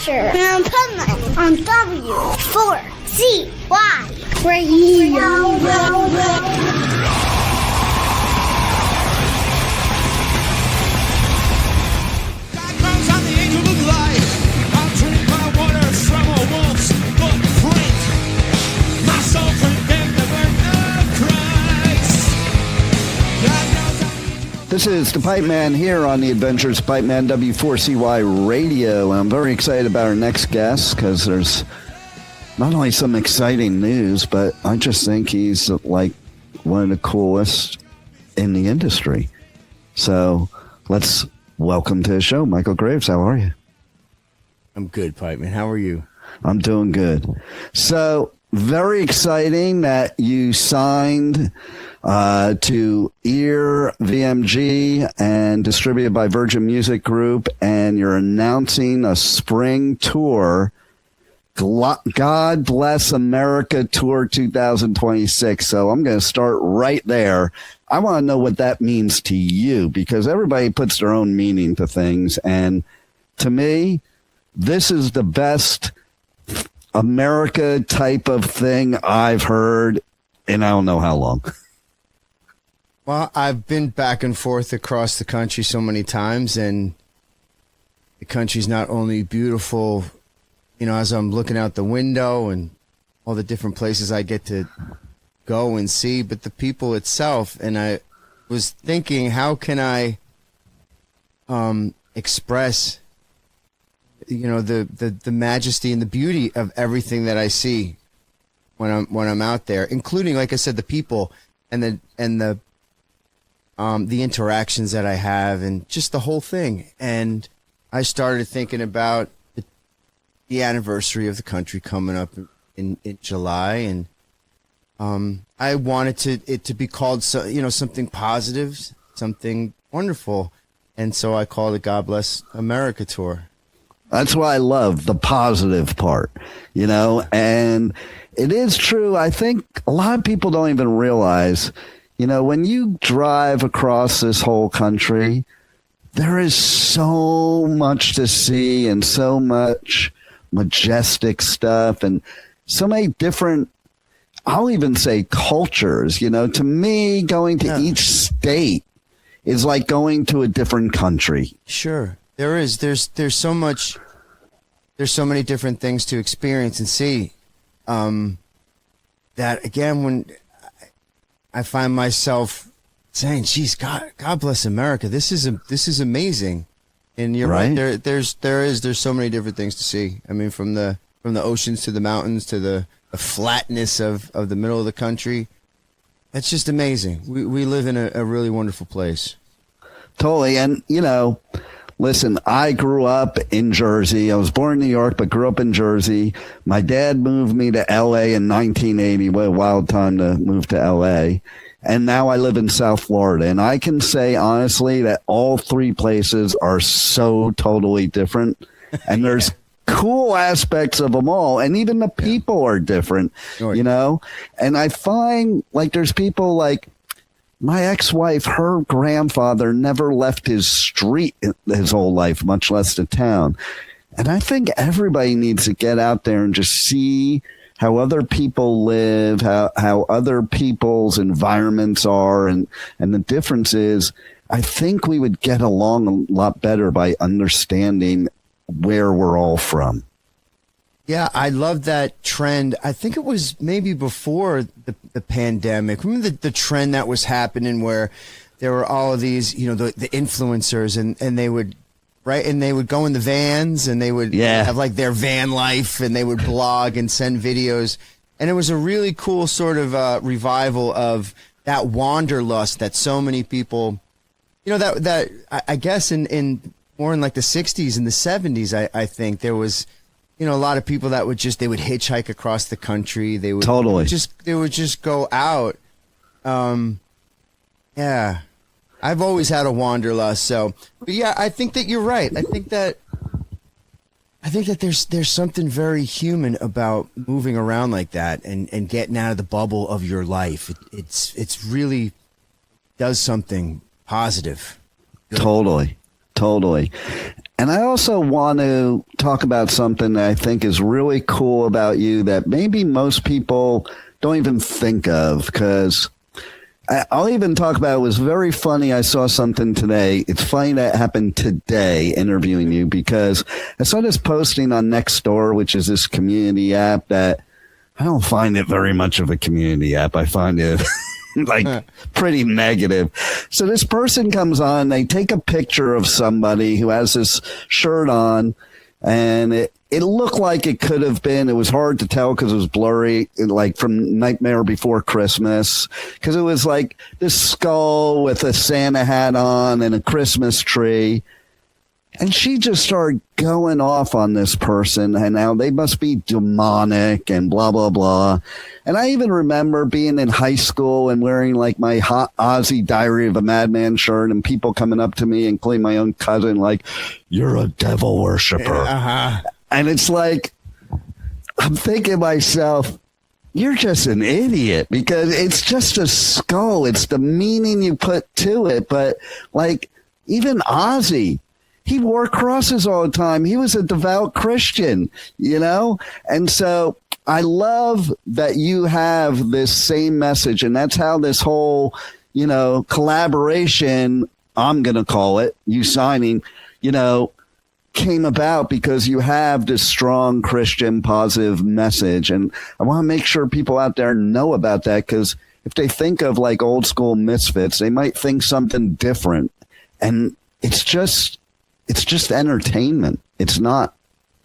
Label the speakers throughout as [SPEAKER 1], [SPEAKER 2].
[SPEAKER 1] Asher and Pipeman on W4CY Radio.
[SPEAKER 2] This is the Pipeman here on the Adventures of Pipeman W4CY Radio. I'm very excited about our next guest because there's not only some exciting news, but I just think he's like one of the coolest in the industry. So let's welcome to the show, Michael Graves. How are you?
[SPEAKER 3] I'm good, Pipeman. How are you?
[SPEAKER 2] I'm doing good. So very exciting that you signed to E.A.R VMG and distributed by Virgin Music Group, and you're announcing a spring tour, God Bless America Tour 2026. So I'm going to start right there. I want to know what that means to you, because everybody puts their own meaning to things, and to me, this is the best America type of thing I've heard in I don't know how long.
[SPEAKER 3] Well, I've been back and forth across the country so many times, and the country's not only beautiful, you know, as I'm looking out the window and all the different places I get to go and see, but the people itself. And I was thinking, how can I express, you know, the majesty and the beauty of everything that I see when I'm out there, including, like I said, the people and the interactions that I have and just the whole thing. And I started thinking about the anniversary of the country coming up in July, and I wanted it to be called, something positive, something wonderful, and so I called it God Bless America Tour.
[SPEAKER 2] That's why I love the positive part, you know, and it is true. I think a lot of people don't even realize, you know, when you drive across this whole country, there is so much to see and so much majestic stuff and so many different, I'll even say cultures. You know, to me, going to each state is like going to a different country.
[SPEAKER 3] Sure. There is. There's so much. There's so many different things to experience and see. That again, when I find myself saying, "Geez, God bless America. This is amazing." And you're right. There's so many different things to see. I mean, from the oceans to the mountains to the flatness of the middle of the country. It's just amazing. We live in a really wonderful place.
[SPEAKER 2] Totally. And, you know, listen, I grew up in Jersey. I was born in New York, but grew up in Jersey. My dad moved me to L.A. in 1980. What a wild time to move to L.A. And now I live in South Florida. And I can say, honestly, that all three places are so totally different. And there's cool aspects of them all. And even the people are different, you know. And I find, like, there's people like my ex-wife, her grandfather never left his street his whole life, much less the town. And I think everybody needs to get out there and just see how other people live, how other people's environments are. And the difference is, I think we would get along a lot better by understanding where we're all from.
[SPEAKER 3] Yeah, I love that trend. I think it was maybe before the pandemic. Remember the trend that was happening where there were all of these, you know, the influencers and they would, right, and they would go in the vans and they would have like their van life and they would blog and send videos. And it was a really cool sort of revival of that wanderlust that so many people, you know, that I guess in more in like the 60s and the 70s, I think there was, you know, a lot of people that would hitchhike across the country. They would just go out. Yeah, I've always had a wanderlust. So, but yeah, I think that you're right. I think that there's something very human about moving around like that and getting out of the bubble of your life. It's really does something positive.
[SPEAKER 2] Totally. And I also want to talk about something that I think is really cool about you that maybe most people don't even think of, because I'll even talk about, it was very funny. I saw something today. It's funny that happened today interviewing you, because I saw this posting on Nextdoor, which is this community app that I don't find it very much of a community app. I find it like pretty negative. So this person comes on, they take a picture of somebody who has this shirt on, and it looked like it could have been, it was hard to tell because it was blurry, like from Nightmare Before Christmas, because it was like this skull with a Santa hat on and a Christmas tree. And she just started going off on this person, and now they must be demonic and blah, blah, blah. And I even remember being in high school and wearing like my hot Ozzy Diary of a Madman shirt, and people coming up to me, including my own cousin, like, "You're a devil worshiper."
[SPEAKER 3] Uh-huh.
[SPEAKER 2] And it's like, I'm thinking to myself, you're just an idiot, because it's just a skull. It's the meaning you put to it. But like, even Ozzy, he wore crosses all the time. He was a devout Christian, you know? And so I love that you have this same message, and that's how this whole, you know, collaboration, I'm going to call it, you signing, you know, came about, because you have this strong Christian positive message. And I want to make sure people out there know about that, because if they think of like old school Misfits, they might think something different. And it's just entertainment. It's not,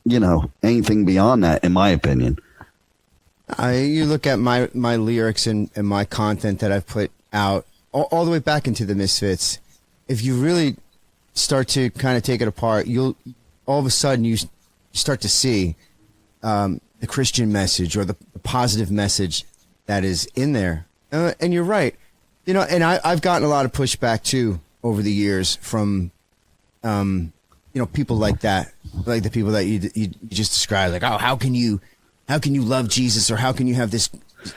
[SPEAKER 2] you know, anything beyond that, in my opinion.
[SPEAKER 3] You look at my lyrics and my content that I've put out all the way back into the Misfits. If you really start to kind of take it apart, you'll all of a sudden you start to see the Christian message, or the positive message that is in there. And you're right, you know. And I've gotten a lot of pushback too over the years from you know, people like that, like the people that you just described, like, oh, how can you love Jesus, or how can you have this,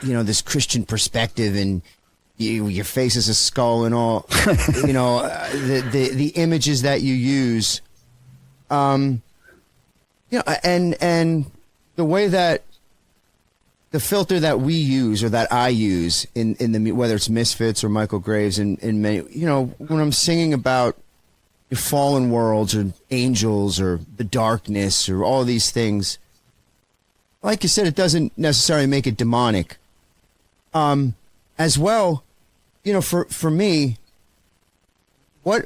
[SPEAKER 3] you know, this Christian perspective, and your face is a skull and all, you know, the images that you use, you know, and the way that the filter that we use, or that I use in the, whether it's Misfits or Michael Graves, and many, you know, when I'm singing about fallen worlds or angels or the darkness or all these things, like you said, it doesn't necessarily make it demonic. As well, you know, for me, why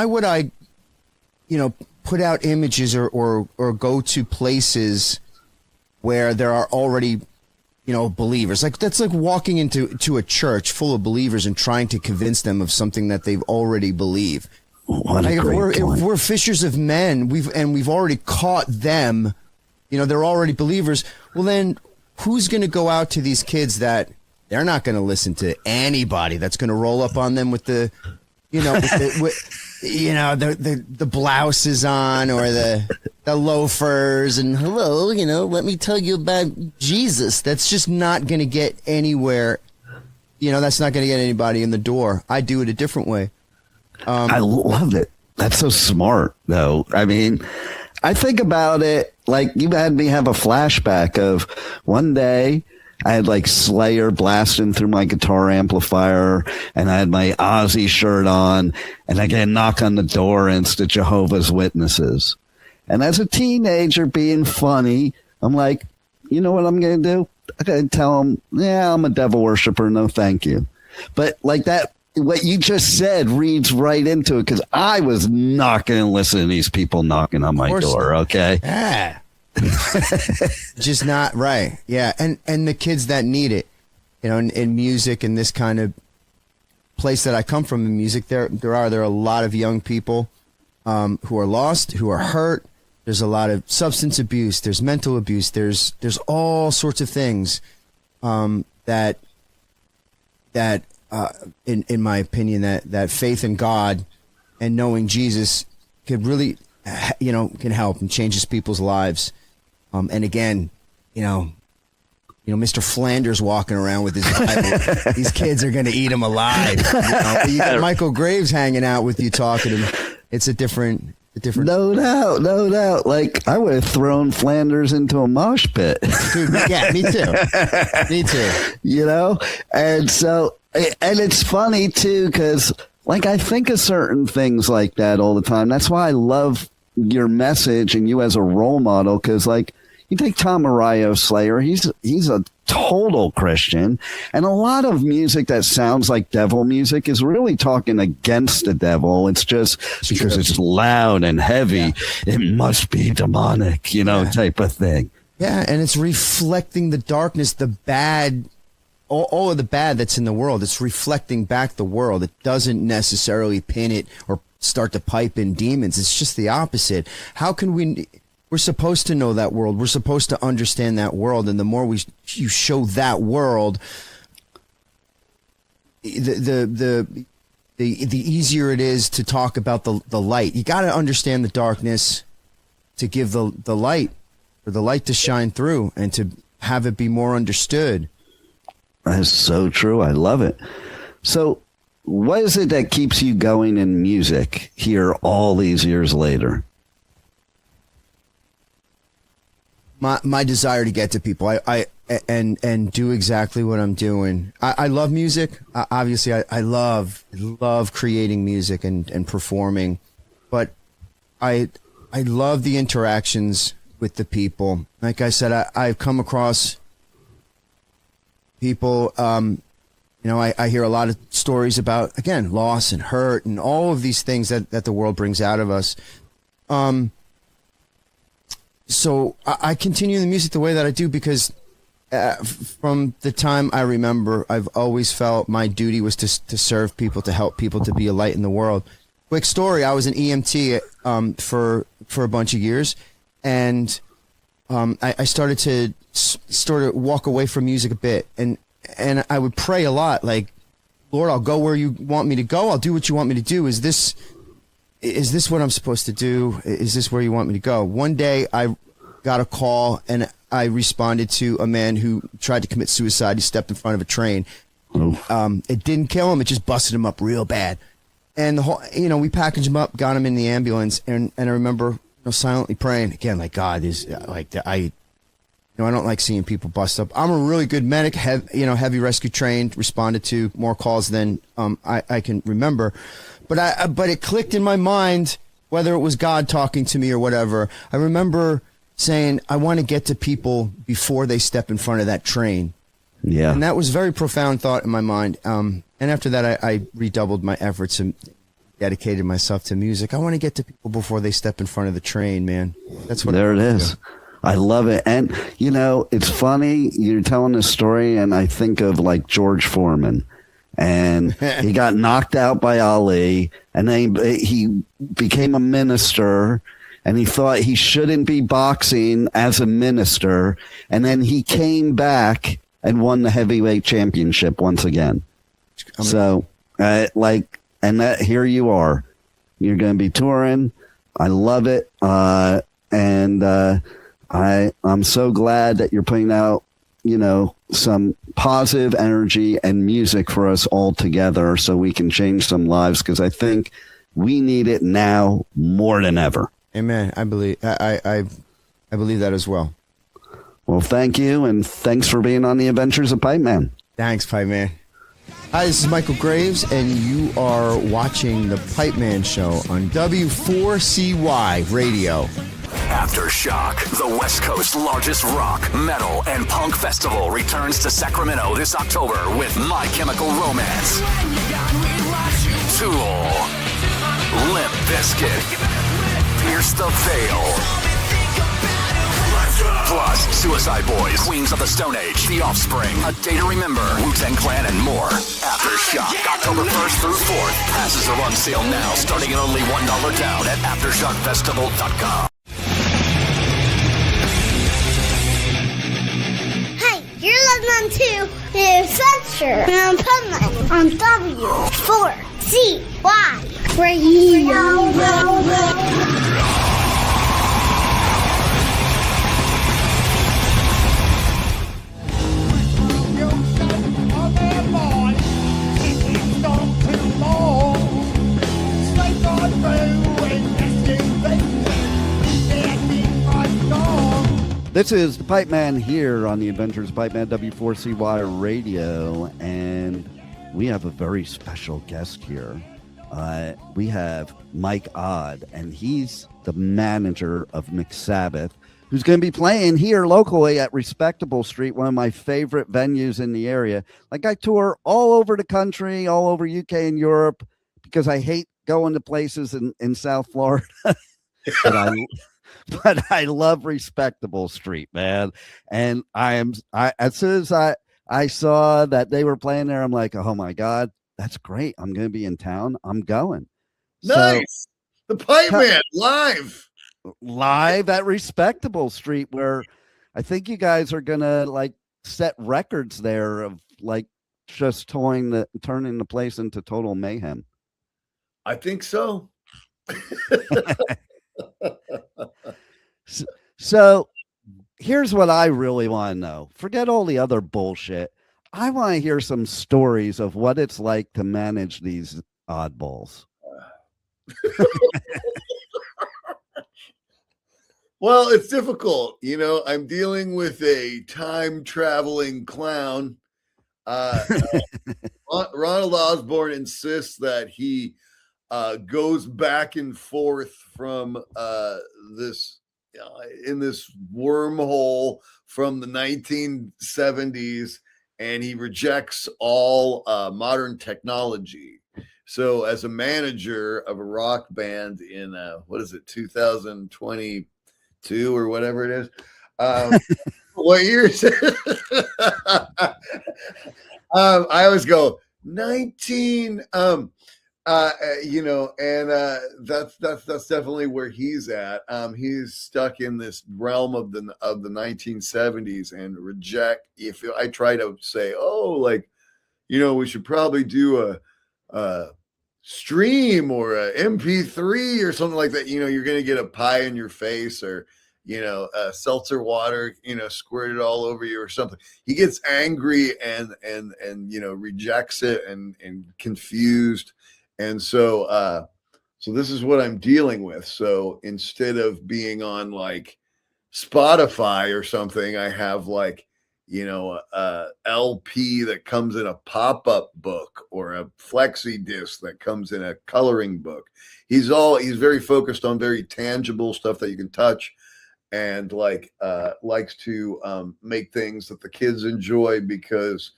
[SPEAKER 3] would I, you know, put out images or go to places where there are already, you know, believers? Like, that's like walking into a church full of believers and trying to convince them of something that they've already believe.
[SPEAKER 2] What a
[SPEAKER 3] like,
[SPEAKER 2] great point.
[SPEAKER 3] If we're fishers of men, we've already caught them, you know, they're already believers. Well, then who's going to go out to these kids that they're not going to listen to anybody that's going to roll up on them with the, you know, the blouses on, or the loafers, and hello, you know, let me tell you about Jesus. That's just not going to get anywhere. You know, that's not going to get anybody in the door. I do it a different way.
[SPEAKER 2] I love it. That's so smart, though. I mean, I think about it like you had me have a flashback of one day I had like Slayer blasting through my guitar amplifier, and I had my Ozzy shirt on, and I get a knock on the door, and it's the Jehovah's Witnesses. And as a teenager, being funny, I'm like, you know what I'm going to do? I'm going to tell them, yeah, I'm a devil worshiper. No, thank you. But like that, what you just said reads right into it, because I was not going to listen to these people knocking on my door. Okay.
[SPEAKER 3] Yeah. Just not right. Yeah. And the kids that need it, you know, in music, and this kind of place that I come from in music, there are a lot of young people who are lost, who are hurt. There's a lot of substance abuse. There's mental abuse. There's all sorts of things that in my opinion, that faith in God and knowing Jesus could really, you know, can help and changes people's lives. And again, you know, Mr. Flanders walking around with his Bible. These kids are going to eat him alive. You know? You got Michael Graves hanging out with you, talking to him. It's a different The difference.
[SPEAKER 2] No doubt, no doubt. Like, I would have thrown Flanders into a mosh pit.
[SPEAKER 3] Dude, yeah, me too. Me too.
[SPEAKER 2] You know? And so, and it's funny too, because like I think of certain things like that all the time. That's why I love your message and you as a role model, because like you take Tom Arroyo Slayer, he's a total Christian, and a lot of music that sounds like devil music is really talking against the devil. It's just because it's loud and heavy, it must be demonic, you know, type of thing.
[SPEAKER 3] Yeah, and it's reflecting the darkness, the bad, all of the bad that's in the world. It's reflecting back the world. It doesn't necessarily pin it or start to pipe in demons. It's just the opposite. How can we're supposed to know that world. We're supposed to understand that world. And the more you show that world, the easier it is to talk about the light. You got to understand the darkness to give the light, for the light to shine through and to have it be more understood.
[SPEAKER 2] That's so true. I love it. So what is it that keeps you going in music here all these years later?
[SPEAKER 3] My desire to get to people, and do exactly what I'm doing. I love music. Obviously, I love creating music and performing, but I love the interactions with the people. Like I said, I've come across people. You know, I hear a lot of stories about, again, loss and hurt and all of these things that the world brings out of us. So I continue the music the way that I do because from the time I remember, I've always felt my duty was to serve people, to help people, to be a light in the world. Quick story, I was an EMT for a bunch of years, and I started to walk away from music a bit, and I would pray a lot, like, Lord, I'll go where you want me to go. I'll do what you want me to do. Is this what I'm supposed to do? Is this where you want me to go? One day I got a call and I responded to a man who tried to commit suicide. He stepped in front of a train. It didn't kill him. It just busted him up real bad. And we packaged him up, got him in the ambulance. And I remember silently praying again, like, God is like, I don't like seeing people bust up. I'm a really good medic, heavy rescue trained, responded to more calls than I can remember. But it clicked in my mind, whether it was God talking to me or whatever. I remember saying, I want to get to people before they step in front of that train. Yeah. And that was a very profound thought in my mind. And after that, I redoubled my efforts and dedicated myself to music. I want to get to people before they step in front of the train, man. That's what
[SPEAKER 2] There it is. I love it. And, it's funny. You're telling this story, and I think of, like, George Foreman. And he got knocked out by Ali, and then he became a minister, and he thought he shouldn't be boxing as a minister. And then he came back and won the heavyweight championship once again. So, and that here you are. You're going to be touring. I love it. And I'm so glad that you're putting out, some positive energy and music for us all together so we can change some lives, because I think we need it now more than ever. Amen. I believe that as well. Well, thank you, and thanks for being on the Adventures of Pipeman. Thanks, Pipeman. Hi, this is Michael Graves, and you are watching the Pipeman Show on W4CY Radio.
[SPEAKER 4] Aftershock, the West Coast's largest rock, metal, and punk festival, returns to Sacramento this October with My Chemical Romance, Tool, Limp Bizkit, Pierce the Veil, plus Suicide Boys, Queens of the Stone Age, The Offspring, A Day to Remember, Wu-Tang Clan, and more. Aftershock, October 1st through 4th. Passes are on sale now, starting at only $1 down at AftershockFestival.com.
[SPEAKER 1] You're listening to The Adventure of Pipeman on W4CY Radio.
[SPEAKER 2] This is the Pipeman here on the Adventures of Pipeman W4CY Radio, and we have a very special guest here. We have Mike Odd, and he's the manager of MacSabbath, who's going to be playing here locally at Respectable Street, one of my favorite venues in the area. Like, I tour all over the country, all over UK and Europe, because I hate going to places in South Florida. but I love Respectable Street, man. And as soon as I saw that they were playing there, I'm like, oh my God, that's great. I'm going to be in town. I'm going.
[SPEAKER 5] Nice. So, the Pipeman
[SPEAKER 2] live at Respectable Street, where I think you guys are going to like set records there of like just turning the place into total mayhem.
[SPEAKER 5] I think so.
[SPEAKER 2] So here's what I really want to know. Forget all the other bullshit. I want to hear some stories of what it's like to manage these oddballs.
[SPEAKER 5] Well, it's difficult. You know, I'm dealing with a time-traveling clown. Ronald Osborne insists that he goes back and forth from this in this wormhole from the 1970s, and he rejects all modern technology. So as a manager of a rock band in 2022 or whatever it is, what year is it? I always go 19 that's definitely where he's at. He's stuck in this realm of the 1970s and reject. If I try to say, we should probably do a stream or a MP3 or something like that, you're going to get a pie in your face, or seltzer water, squirted all over you or something. He gets angry and rejects it and confused. And so this is what I'm dealing with. So instead of being on like Spotify or something, I have like, a LP that comes in a pop-up book or a flexi disc that comes in a coloring book. He's very focused on very tangible stuff that you can touch, and likes to make things that the kids enjoy because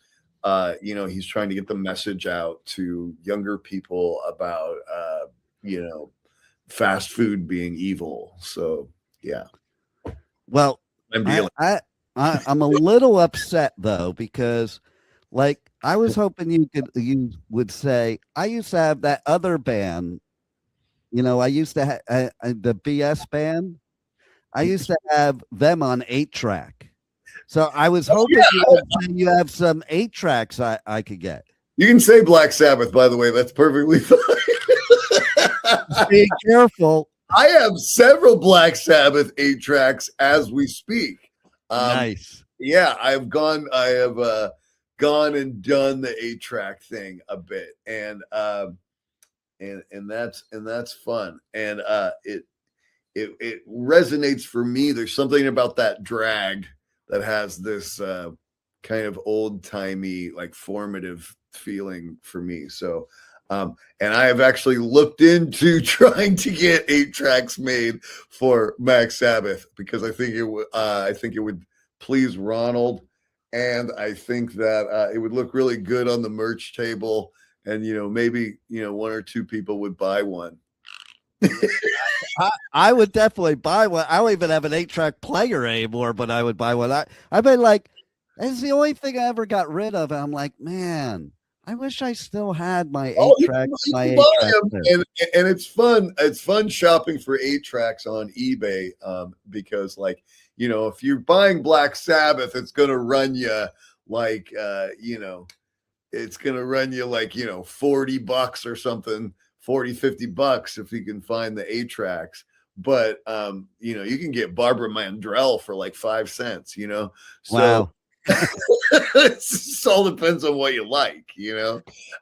[SPEAKER 5] he's trying to get the message out to younger people about fast food being evil. So yeah.
[SPEAKER 2] Well,
[SPEAKER 5] I'm dealing.
[SPEAKER 2] I'm a little upset though, because like I was hoping you would say, I used to have that other band, I used to have the BS band. I used to have them on 8-track. So I was hoping you have some 8 tracks I could get.
[SPEAKER 5] You can say Black Sabbath, by the way. That's perfectly fine.
[SPEAKER 2] Be careful.
[SPEAKER 5] I have several Black Sabbath 8 tracks as we speak.
[SPEAKER 2] Nice.
[SPEAKER 5] Yeah, I have gone and done the 8-track thing a bit, and that's fun, and it resonates for me. There's something about that drag that has this kind of old-timey, like formative feeling for me. So, and I have actually looked into trying to get 8 tracks made for MacSabbath because I think it would please Ronald, and I think that it would look really good on the merch table, and maybe 1 or 2 people would buy one.
[SPEAKER 2] I would definitely buy one. I don't even have an 8-track player anymore, but I would buy one. I've been like, it's the only thing I ever got rid of. And I'm like, man, I wish I still had my 8-track.
[SPEAKER 5] And it's fun. It's fun shopping for 8 tracks on eBay because, like, if you're buying Black Sabbath, it's going to run you like, it's going to run you like, $40 or something. $40-$50 if you can find the 8 tracks, but you can get Barbara Mandrell for like 5 cents. So
[SPEAKER 2] wow.
[SPEAKER 5] It all depends on what you like.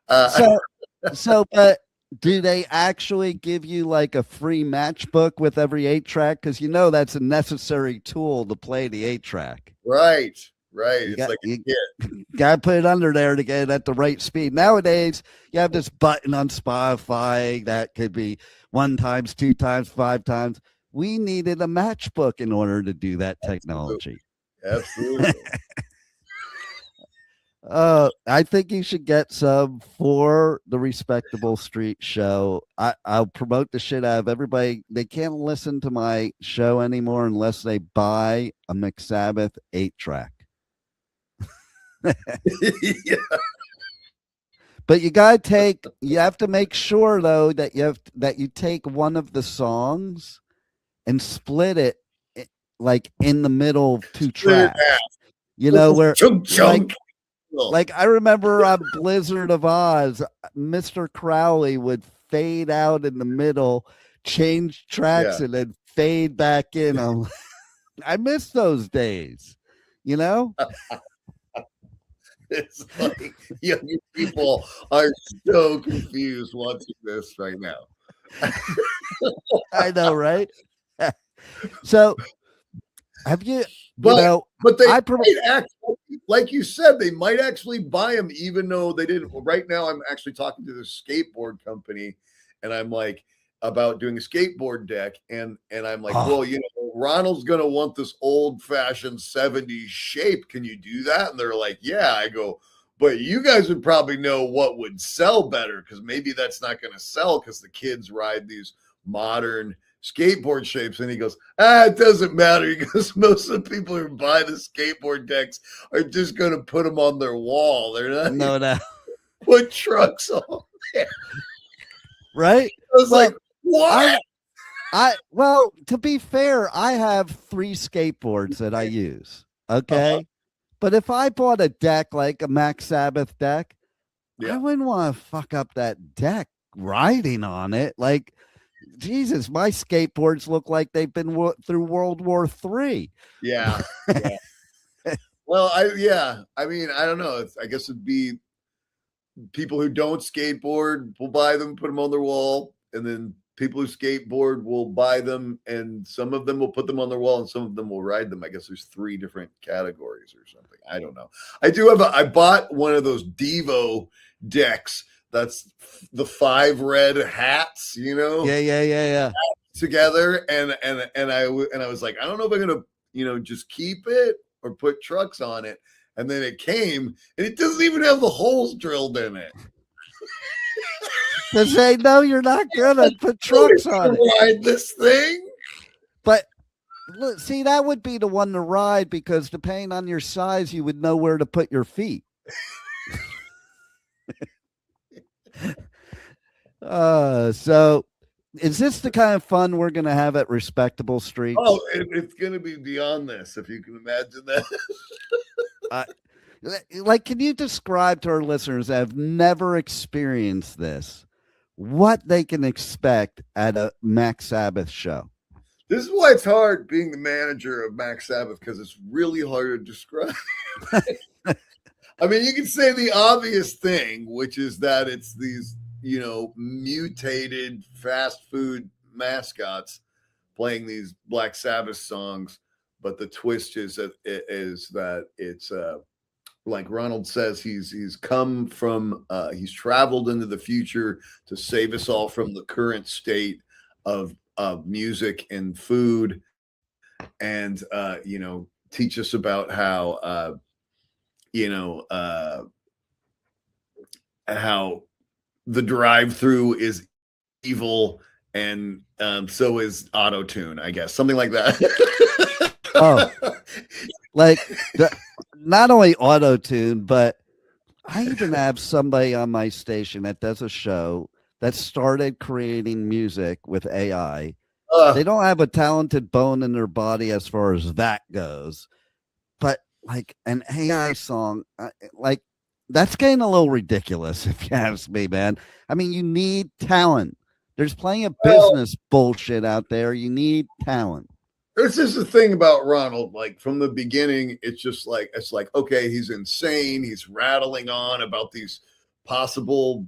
[SPEAKER 2] But do they actually give you like a free matchbook with every 8-track? Because that's a necessary tool to play the 8-track.
[SPEAKER 5] Right.
[SPEAKER 2] You
[SPEAKER 5] It's
[SPEAKER 2] got
[SPEAKER 5] like
[SPEAKER 2] you
[SPEAKER 5] yeah.
[SPEAKER 2] got to put it under there to get it at the right speed. Nowadays, you have this button on Spotify that could be 1 times, 2 times, 5 times. We needed a matchbook in order to do that technology.
[SPEAKER 5] Absolutely.
[SPEAKER 2] I think you should get some for the Respectable Street Show. I'll promote the shit out of everybody. They can't listen to my show anymore unless they buy a MacSabbath 8-track.
[SPEAKER 5] Yeah.
[SPEAKER 2] But you have to make sure though that you take one of the songs and split it like in the middle of 2 tracks. Where
[SPEAKER 5] Chunk.
[SPEAKER 2] like I remember on Blizzard of Oz, Mr. Crowley would fade out in the middle, change tracks, and then fade back in. I miss those days,
[SPEAKER 5] It's like young people are so confused watching this right now.
[SPEAKER 2] I know, right? So, have you?
[SPEAKER 5] But they might actually, like you said, they might actually buy them, even though they didn't. Right now, I'm actually talking to this skateboard company, and I'm like about doing a skateboard deck, and I'm like, well, Ronald's gonna want this old-fashioned 70s shape. Can you do that? And they're like, yeah. I go, but you guys would probably know what would sell better, because maybe that's not going to sell because the kids ride these modern skateboard shapes. And he goes, it doesn't matter. He goes, most of the people who buy the skateboard decks are just going to put them on their wall. They're not
[SPEAKER 2] no.
[SPEAKER 5] Put trucks on there.
[SPEAKER 2] Right?
[SPEAKER 5] I was like, what?
[SPEAKER 2] Well, to be fair, I have 3 skateboards that I use. Okay. But if I bought a deck like a MacSabbath deck, I wouldn't want to fuck up that deck riding on it. Like, Jesus, my skateboards look like they've been through World War III.
[SPEAKER 5] Yeah. Well, I mean, I don't know. I guess it'd be people who don't skateboard will buy them, put them on their wall, and then people who skateboard will buy them, and some of them will put them on their wall, and some of them will ride them. I guess there's 3 different categories or something. I don't know. I bought one of those Devo decks. That's the 5 red hats,
[SPEAKER 2] Yeah.
[SPEAKER 5] Together, and I was like, I don't know if I'm gonna, just keep it or put trucks on it. And then it came, and it doesn't even have the holes drilled in it.
[SPEAKER 2] To say, no, you're not gonna put trucks on it.
[SPEAKER 5] Ride this thing.
[SPEAKER 2] But see, that would be the one to ride, because depending on your size, you would know where to put your feet. So is this the kind of fun we're gonna have at Respectable Street?
[SPEAKER 5] Oh, it's gonna be beyond this, if you can imagine that.
[SPEAKER 2] Like, can you describe to our listeners that have never experienced this what they can expect at a MacSabbath show?
[SPEAKER 5] This is why it's hard being the manager of MacSabbath, because it's really hard to describe. I mean, you can say the obvious thing, which is that it's these, mutated fast food mascots playing these Black Sabbath songs. But the twist is that it's like Ronald says, he's come from, he's traveled into the future to save us all from the current state of music and food, and teach us about how how the drive-through is evil, and so is auto-tune, I guess, something like that.
[SPEAKER 2] Like not only auto-tune, but I even have somebody on my station that does a show that started creating music with AI. They don't have a talented bone in their body as far as that goes, but like an AI song, like that's getting a little ridiculous, if you ask me, man. I mean, you need talent. There's plenty of business bullshit out there. You need talent.
[SPEAKER 5] This is the thing about Ronald. Like from the beginning, it's like, okay, he's insane. He's rattling on about these possible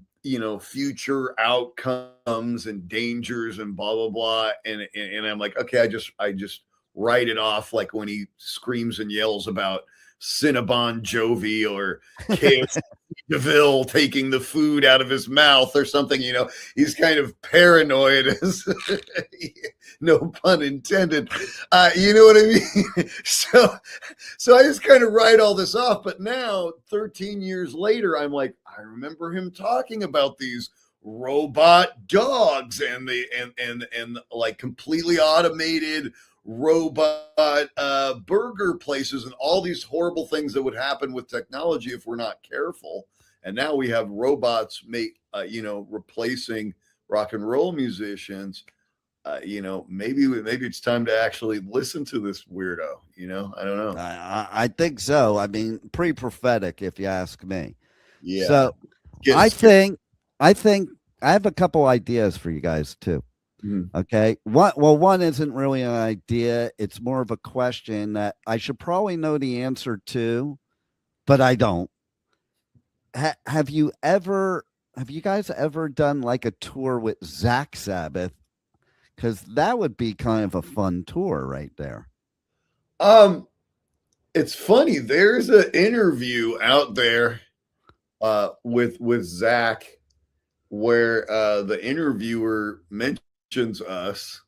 [SPEAKER 5] future outcomes and dangers and blah blah blah, and I'm like, okay, I just write it off, like when he screams and yells about Cinnabon Jovi or KFC DeVille taking the food out of his mouth or something. He's kind of paranoid, as no pun intended. You know what I mean? So I just kind of write all this off. But now, 13 years later, I'm like, I remember him talking about these robot dogs and like completely automated robot burger places and all these horrible things that would happen with technology if we're not careful. And now we have robots replacing rock and roll musicians. Maybe it's time to actually listen to this weirdo. I don't know.
[SPEAKER 2] I think so. I mean, pretty prophetic, if you ask me.
[SPEAKER 5] Yeah.
[SPEAKER 2] So I think I have a couple ideas for you guys too. Okay. One isn't really an idea. It's more of a question that I should probably know the answer to, but I don't. Have you guys ever done like a tour with MacSabbath? Because that would be kind of a fun tour right there.
[SPEAKER 5] It's funny. There's an interview out there with Zach where the interviewer mentions us,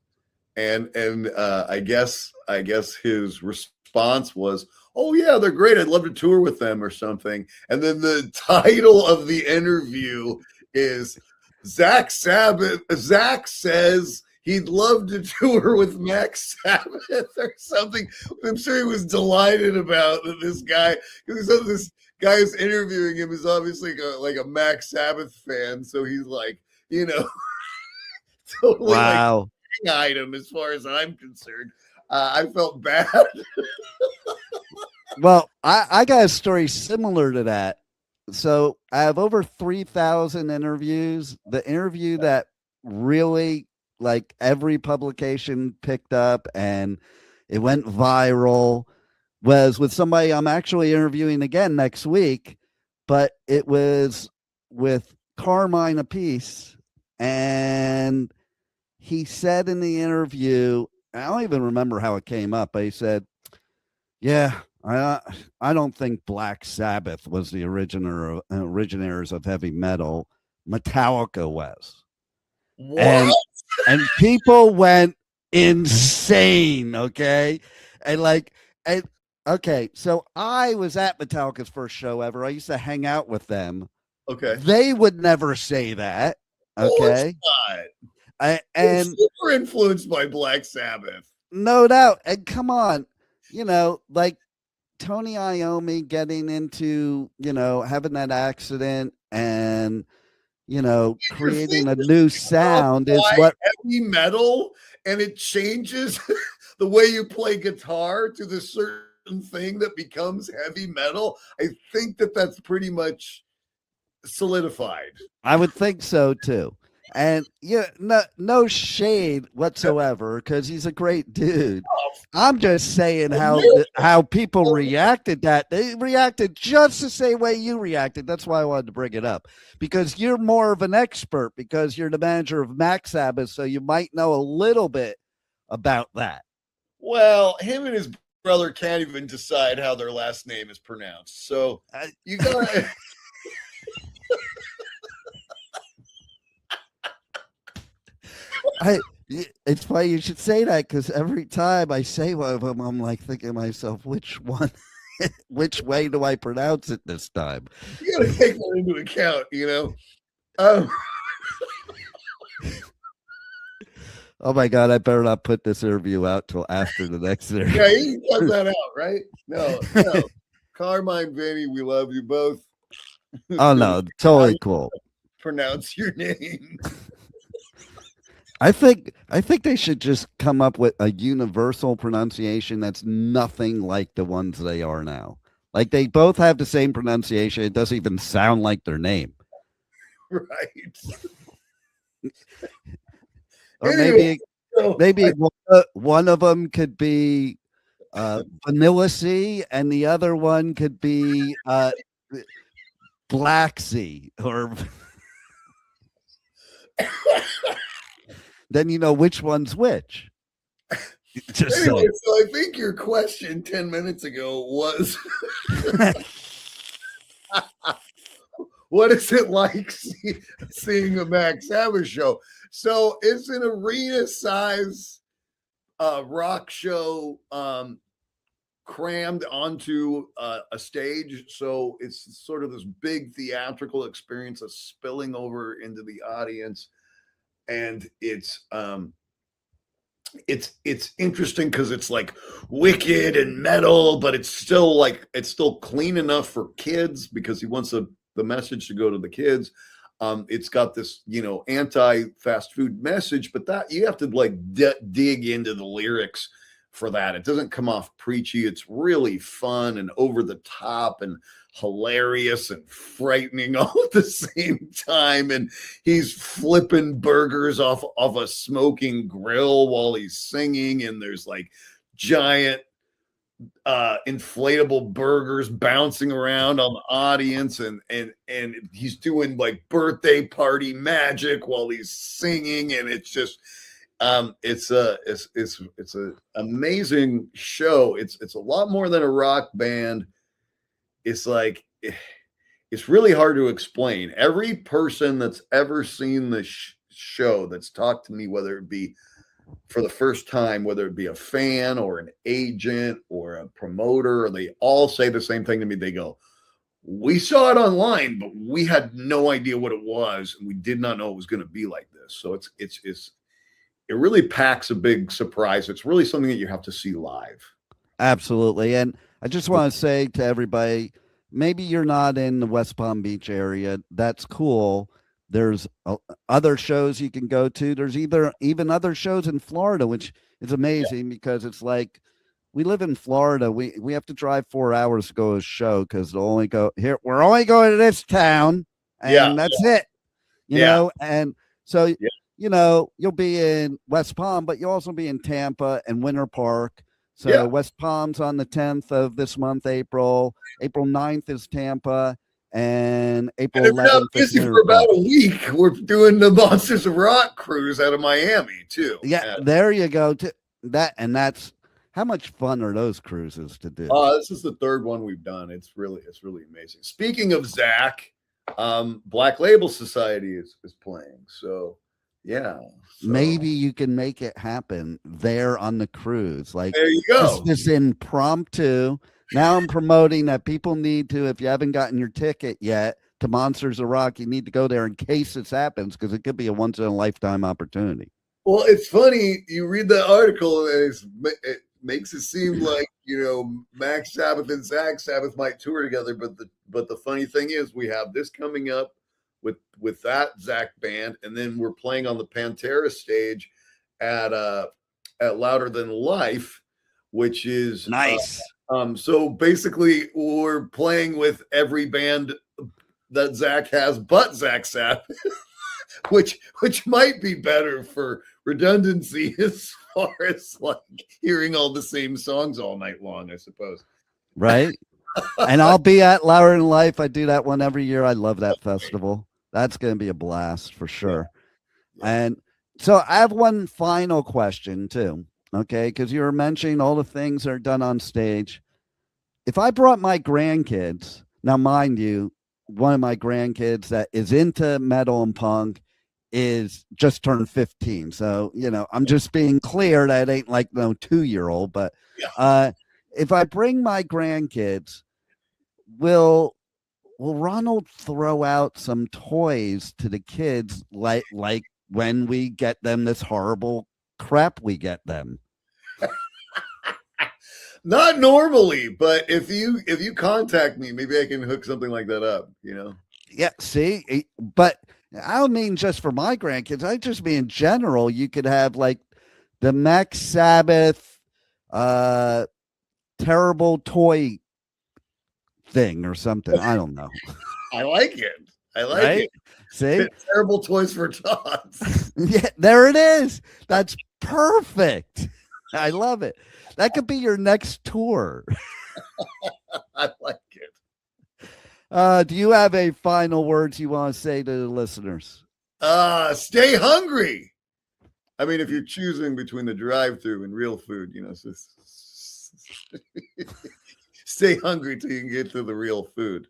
[SPEAKER 5] and I guess his response was, "Oh yeah, they're great. I'd love to tour with them," or something. And then the title of the interview is Zach says he'd love to tour with MacSabbath or something. I'm sure he was delighted about that. This guy, because this guy who's interviewing him is obviously like a MacSabbath fan, so he's like, totally
[SPEAKER 2] wow.
[SPEAKER 5] Like item as far as I'm concerned. I felt bad.
[SPEAKER 2] Well, I got a story similar to that. So I have over 3,000 interviews. The interview that really like every publication picked up and it went viral was with somebody I'm actually interviewing again next week, but it was with Carmine Apiece. And he said in the interview, I don't even remember how it came up, but he said, yeah, I don't think Black Sabbath was the originators of heavy metal. Metallica was.
[SPEAKER 5] What?
[SPEAKER 2] And people went insane, okay? Okay, so I was at Metallica's first show ever. I used to hang out with them.
[SPEAKER 5] Okay.
[SPEAKER 2] They would never say that, okay?
[SPEAKER 5] And super influenced by Black Sabbath.
[SPEAKER 2] No doubt. And come on, like Tony Iommi getting into, having that accident and, creating a new sound is what
[SPEAKER 5] heavy metal, and it changes the way you play guitar to the certain thing that becomes heavy metal. I think that's pretty much solidified.
[SPEAKER 2] I would think so too. And no shade whatsoever, because he's a great dude. I'm just saying how people reacted. They reacted just the same way you reacted. That's why I wanted to bring it up, because you're more of an expert, because you're the manager of MacSabbath, so you might know a little bit about that.
[SPEAKER 5] Well, him and his brother can't even decide how their last name is pronounced. So you got.
[SPEAKER 2] It's funny you should say that, because every time I say one of them, I'm like thinking to myself, which which way do I pronounce it this time?
[SPEAKER 5] You got to take that into account,
[SPEAKER 2] Oh my God, I better not put this interview out till after the next interview.
[SPEAKER 5] Yeah, you can cut that out, right? No. Carmine, Vinny, we love you both.
[SPEAKER 2] Oh no, totally cool.
[SPEAKER 5] Pronounce your name.
[SPEAKER 2] I think they should just come up with a universal pronunciation that's nothing like the ones they are now. Like they both have the same pronunciation. It doesn't even sound like their name.
[SPEAKER 5] Right.
[SPEAKER 2] Or maybe one of them could be Vanilla Sea, and the other one could be Black Sea, or then you know which one's which. Just
[SPEAKER 5] Anyway,
[SPEAKER 2] saying.
[SPEAKER 5] so I think your question 10 minutes ago was, what is it like seeing a MacSabbath show? So it's an arena size rock show crammed onto a stage. So it's sort of this big theatrical experience that's spilling over into the audience. And it's interesting because it's like wicked and metal, but it's still clean enough for kids because he wants the message to go to the kids. It's got this, anti-fast food message, but that you have to like dig into the lyrics for that. It doesn't come off preachy. It's really fun and over the top and hilarious and frightening all at the same time. And he's flipping burgers off a smoking grill while he's singing. And there's like giant inflatable burgers bouncing around on the audience, and he's doing like birthday party magic while he's singing, and it's just it's a amazing show. It's a lot more than a rock band. It's like it's really hard to explain. Every person that's ever seen the show that's talked to me, whether it be for the first time, whether it be a fan or an agent or a promoter, or they all say the same thing to me. They go, we saw it online, but we had no idea what it was, and we did not know it was going to be like this. So it really packs a big surprise. It's really something that you have to see live.
[SPEAKER 2] Absolutely. And I just want to say to everybody, maybe you're not in the West Palm Beach area. That's cool. There's other shows you can go to. There's even other shows in Florida, which is amazing because it's like we live in Florida. We have to drive 4 hours to go to a show because we're only going to this town, and that's it. You know, and so you'll be in West Palm, but you'll also be in Tampa and Winter Park. So West Palm's on the 10th of this month, April 9th is Tampa, and April 11th. We're
[SPEAKER 5] busy for about a week. We're doing the Monsters of Rock cruise out of Miami too.
[SPEAKER 2] Yeah, there you go. That's how much fun are those cruises to do?
[SPEAKER 5] This is the third one we've done. It's really amazing. Speaking of Zach, Black Label Society is playing. So maybe
[SPEAKER 2] you can make it happen there on the cruise. Like,
[SPEAKER 5] there you go.
[SPEAKER 2] This impromptu. Now I'm promoting that people need to, if you haven't gotten your ticket yet to Monsters of Rock, you need to go there in case this happens, because it could be a once in a lifetime opportunity.
[SPEAKER 5] Well, it's funny. You read the article and it makes it seem like, MacSabbath and Zach Sabbath might tour together. But the funny thing is we have this coming up with that Zach band, and then we're playing on the Pantera stage at Louder Than Life, which is
[SPEAKER 2] nice.
[SPEAKER 5] So basically we're playing with every band that Zach has but Zach Sabbath, which might be better for redundancy as far as like hearing all the same songs all night long, I suppose.
[SPEAKER 2] Right. And I'll be at Louder Than Life. I do that one every year. I love that festival. That's going to be a blast for sure. Yeah. And so I have one final question too. Okay. Because you were mentioning all the things that are done on stage. If I brought my grandkids, now mind you, one of my grandkids that is into metal and punk is just turned 15. So, I'm just being clear that it ain't like no 2-year-old, but if I bring my grandkids, will Ronald throw out some toys to the kids like when we get them this horrible crap we get them?
[SPEAKER 5] Not normally, but if you contact me, maybe I can hook something like that up,
[SPEAKER 2] Yeah, see, but I don't mean just for my grandkids. I just mean in general, you could have like the MacSabbath terrible toy thing or something. I don't know.
[SPEAKER 5] I like it. It.
[SPEAKER 2] See?
[SPEAKER 5] Terrible Toys for Tots.
[SPEAKER 2] Yeah, there it is. That's perfect. I love it. That could be your next tour.
[SPEAKER 5] I like it.
[SPEAKER 2] Do you have a final words you want to say to the listeners?
[SPEAKER 5] Stay hungry. I mean, if you're choosing between the drive-through and real food, stay hungry till you can get to the real food.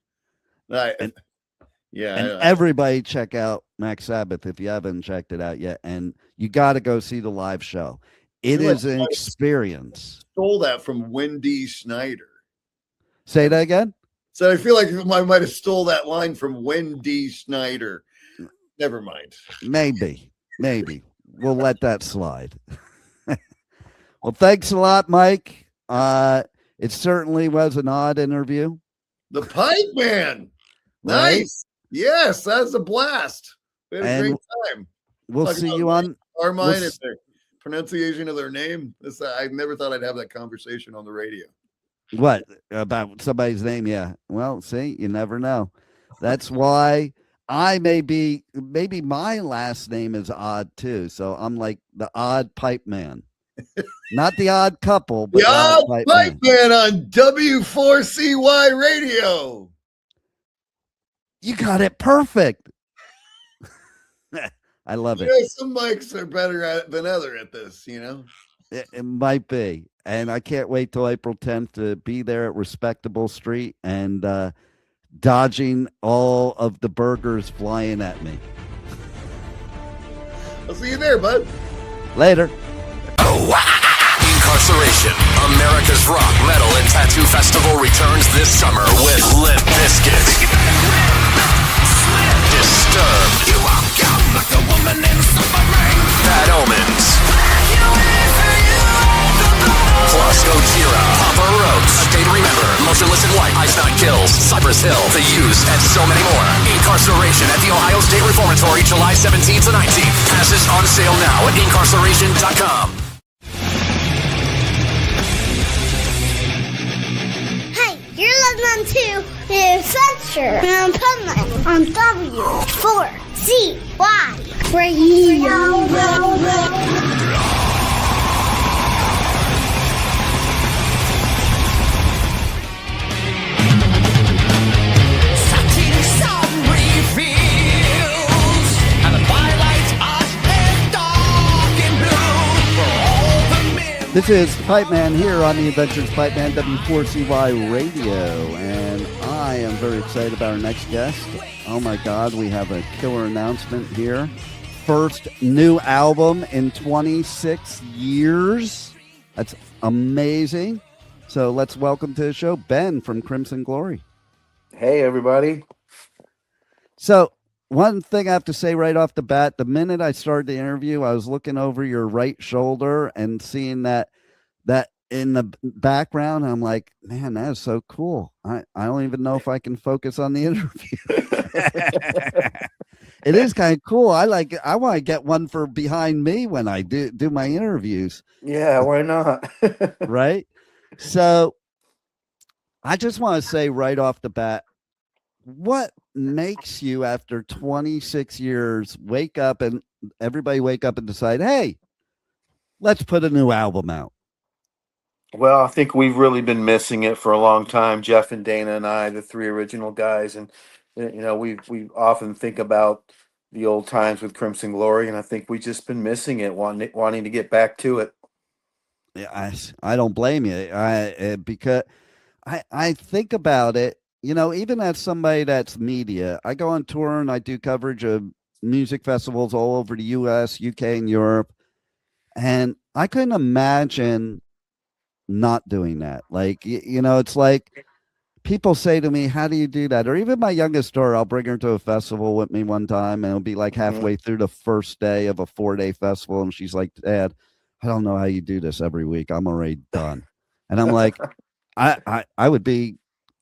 [SPEAKER 2] And
[SPEAKER 5] Yeah.
[SPEAKER 2] everybody check out MacSabbath if you haven't checked it out yet. And you got to go see the live show. It is an experience.
[SPEAKER 5] Stole that from Wendy Schneider.
[SPEAKER 2] Say that again?
[SPEAKER 5] So I feel like I might have stole that line from Wendy Schneider. Never mind.
[SPEAKER 2] Maybe. We'll let that slide. Well, thanks a lot, Mike. It certainly was an odd interview.
[SPEAKER 5] The Pipeman.
[SPEAKER 2] Right?
[SPEAKER 5] Nice. Yes, that's a blast. We had a great time.
[SPEAKER 2] We'll see you on
[SPEAKER 5] Carmine and their pronunciation of their name. I never thought I'd have that conversation on the radio.
[SPEAKER 2] What about somebody's name? Yeah. Well, see, you never know. That's why maybe my last name is odd too. So I'm like the odd pipe man. Not the odd couple, but
[SPEAKER 5] the odd pipe man on W4CY radio.
[SPEAKER 2] You got it perfect. I love it.
[SPEAKER 5] Some mics are better than other at this,
[SPEAKER 2] It might be. And I can't wait till April 10th to be there at Respectable Street and dodging all of the burgers flying at me.
[SPEAKER 5] I'll see you there, bud.
[SPEAKER 2] Later.
[SPEAKER 4] Incarceration, America's rock, metal, and tattoo festival returns this summer with Limp Bizkit, Disturbed, Bad Omens, plus Gojira, Papa Roach, A Day to Remember, Motionless in White, Ice Nine Kills, Cypress Hill, The Used, and so many more. Incarceration at the Ohio State Reformatory, July 17th to 19th. Passes on sale now at incarceration.com.
[SPEAKER 1] Hey, you're listening to the Censure and Pipeman on W4CY Radio.
[SPEAKER 2] This is Pipeman here on the Adventures Pipeman W4CY Radio, and I am very excited about our next guest. Oh my God, we have a killer announcement here. First new album in 26 years. That's amazing. So let's welcome to the show Ben from Crimson Glory.
[SPEAKER 6] Hey, everybody.
[SPEAKER 2] So one thing I have to say right off the bat, the minute I started the interview, I was looking over your right shoulder and seeing that in the background. I'm like, man, that is so cool. I don't even know if I can focus on the interview. It is kind of cool. I want to get one for behind me when I do my interviews.
[SPEAKER 6] Yeah, why not?
[SPEAKER 2] Right? So I just want to say right off the bat, what makes you, after 26 years, wake up and decide, hey, let's put a new album out?
[SPEAKER 6] Well, I think we've really been missing it for a long time. Jeff and Dana and I, the three original guys, and we often think about the old times with Crimson Glory, and I think we've just been missing it, wanting to get back to it.
[SPEAKER 2] Yeah, I don't blame you. Because I think about it. Even as somebody that's media, I go on tour and I do coverage of music festivals all over the US, UK, and Europe. And I couldn't imagine not doing that. Like, it's like people say to me, how do you do that? Or even my youngest daughter, I'll bring her to a festival with me one time, and it'll be like halfway through the first day of a 4-day festival. And she's like, Dad, I don't know how you do this every week. I'm already done. And I'm like, I would be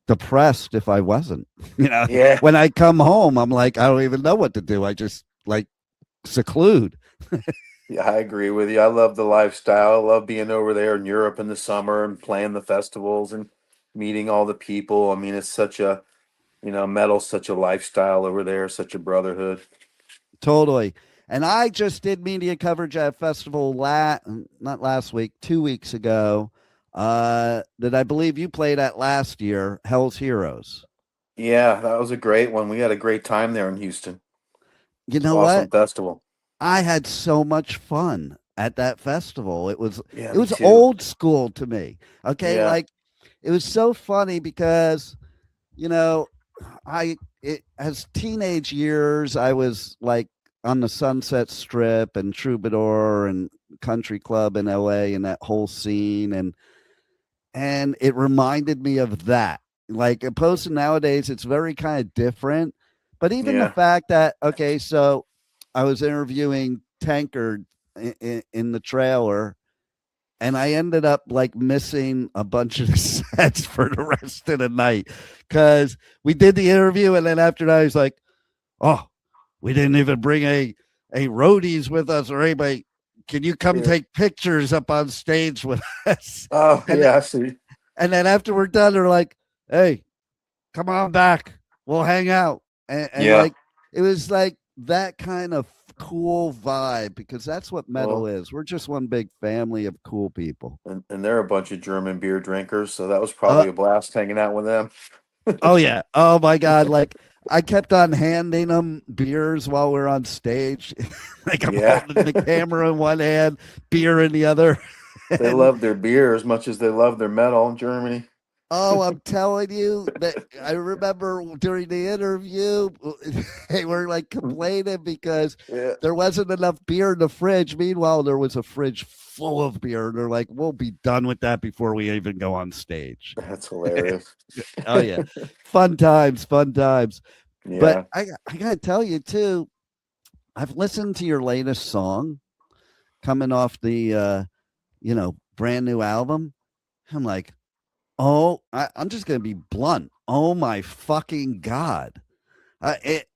[SPEAKER 2] depressed if I wasn't,
[SPEAKER 6] Yeah.
[SPEAKER 2] When I come home, I'm like, I don't even know what to do. I just seclude.
[SPEAKER 6] Yeah, I agree with you. I love the lifestyle. I love being over there in Europe in the summer and playing the festivals and meeting all the people. I mean, it's such a, metal's such a lifestyle over there, such a brotherhood.
[SPEAKER 2] Totally. And I just did media coverage at a festival not last week, 2 weeks ago, that I believe you played at last year, Hell's Heroes.
[SPEAKER 6] Yeah, that was a great one. We had a great time there in Houston.
[SPEAKER 2] You know
[SPEAKER 6] awesome
[SPEAKER 2] what?
[SPEAKER 6] festival.
[SPEAKER 2] I had so much fun at that festival.
[SPEAKER 6] Yeah,
[SPEAKER 2] it
[SPEAKER 6] me
[SPEAKER 2] was
[SPEAKER 6] too.
[SPEAKER 2] old school to me. Okay,
[SPEAKER 6] Yeah,
[SPEAKER 2] like it was so funny because you know as teenage years I was like on the Sunset Strip and Troubadour and Country Club in LA and that whole scene, and it reminded me of that. Like opposed to nowadays, it's very kind of different. But even the
[SPEAKER 6] yeah.
[SPEAKER 2] fact that okay, so I was interviewing Tankard in the trailer, and I ended up like missing a bunch of the sets for the rest of the night because we did the interview, and then after that, he's like, "Oh, we didn't even bring a roadies with us or anybody. Can you come
[SPEAKER 6] Yeah.
[SPEAKER 2] take pictures up on stage with us?"
[SPEAKER 6] Oh,
[SPEAKER 2] And
[SPEAKER 6] yeah. I see.
[SPEAKER 2] and then after we're done, they're like, "Hey, come on back. We'll hang out." And
[SPEAKER 6] Yeah.
[SPEAKER 2] like, it was like that kind of cool vibe because that's what metal
[SPEAKER 6] Well,
[SPEAKER 2] is. We're just one big family of cool people.
[SPEAKER 6] and they're a bunch of German beer drinkers, so that was
[SPEAKER 2] Uh,
[SPEAKER 6] probably a blast hanging out with them.
[SPEAKER 2] oh, yeah. Oh, my God. Like, I kept on handing them beers while we are on stage. Like, I'm
[SPEAKER 6] Yeah.
[SPEAKER 2] holding the camera in one hand, beer in the other.
[SPEAKER 6] They
[SPEAKER 2] And
[SPEAKER 6] love their beer as much as they love their metal in Germany.
[SPEAKER 2] oh, I'm telling you that I remember during the interview, they were like complaining because
[SPEAKER 6] Yeah,
[SPEAKER 2] there wasn't enough beer in the fridge. Meanwhile, there was a fridge full of beer. And they're like, we'll be done with that before we even go on stage.
[SPEAKER 6] that's hilarious.
[SPEAKER 2] Oh, yeah. Fun times, fun times. But
[SPEAKER 6] Yeah.
[SPEAKER 2] I got to tell you, too, I've listened to your latest song coming off the, brand new album. I'm like, oh, I'm just gonna be blunt. Oh my fucking god!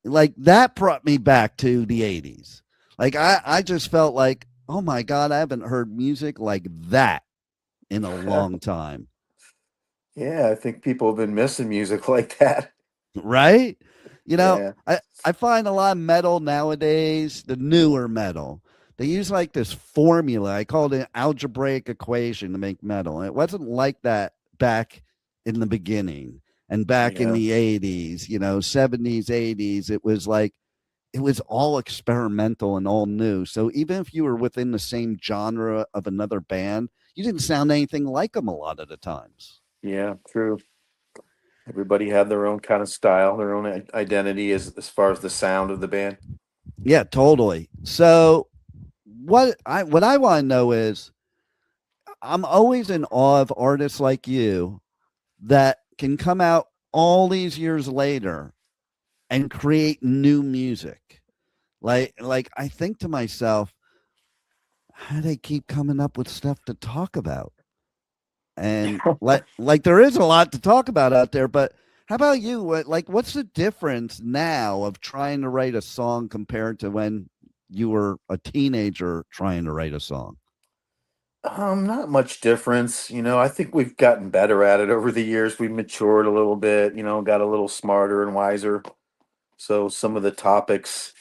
[SPEAKER 2] Like that brought me back to the '80s. Like I just felt like, oh my god, I haven't heard music like that in a long time.
[SPEAKER 6] Yeah, I think people have been missing music like that.
[SPEAKER 2] Right? You know,
[SPEAKER 6] Yeah.
[SPEAKER 2] I find a lot of metal nowadays, the newer metal, they use like this formula. I call it an algebraic equation to make metal. And it wasn't like that back in the beginning and back in
[SPEAKER 6] Yeah.
[SPEAKER 2] the 80s, 70s, 80s. It was like, it was all experimental and all new. So even if you were within the same genre of another band, you didn't sound anything like them a lot of the times.
[SPEAKER 6] Yeah, true. Everybody had their own kind of style, their own identity as far as the sound of the band.
[SPEAKER 2] Yeah, totally. So what I want to know is I'm always in awe of artists like you that can come out all these years later and create new music. Like I think to myself, how do they keep coming up with stuff to talk about? And like there is a lot to talk about out there, but how about you? What's the difference now of trying to write a song compared to when you were a teenager trying to write a song?
[SPEAKER 6] Not much difference. I think we've gotten better at it over the years. We've matured a little bit, got a little smarter and wiser. So some of the topics,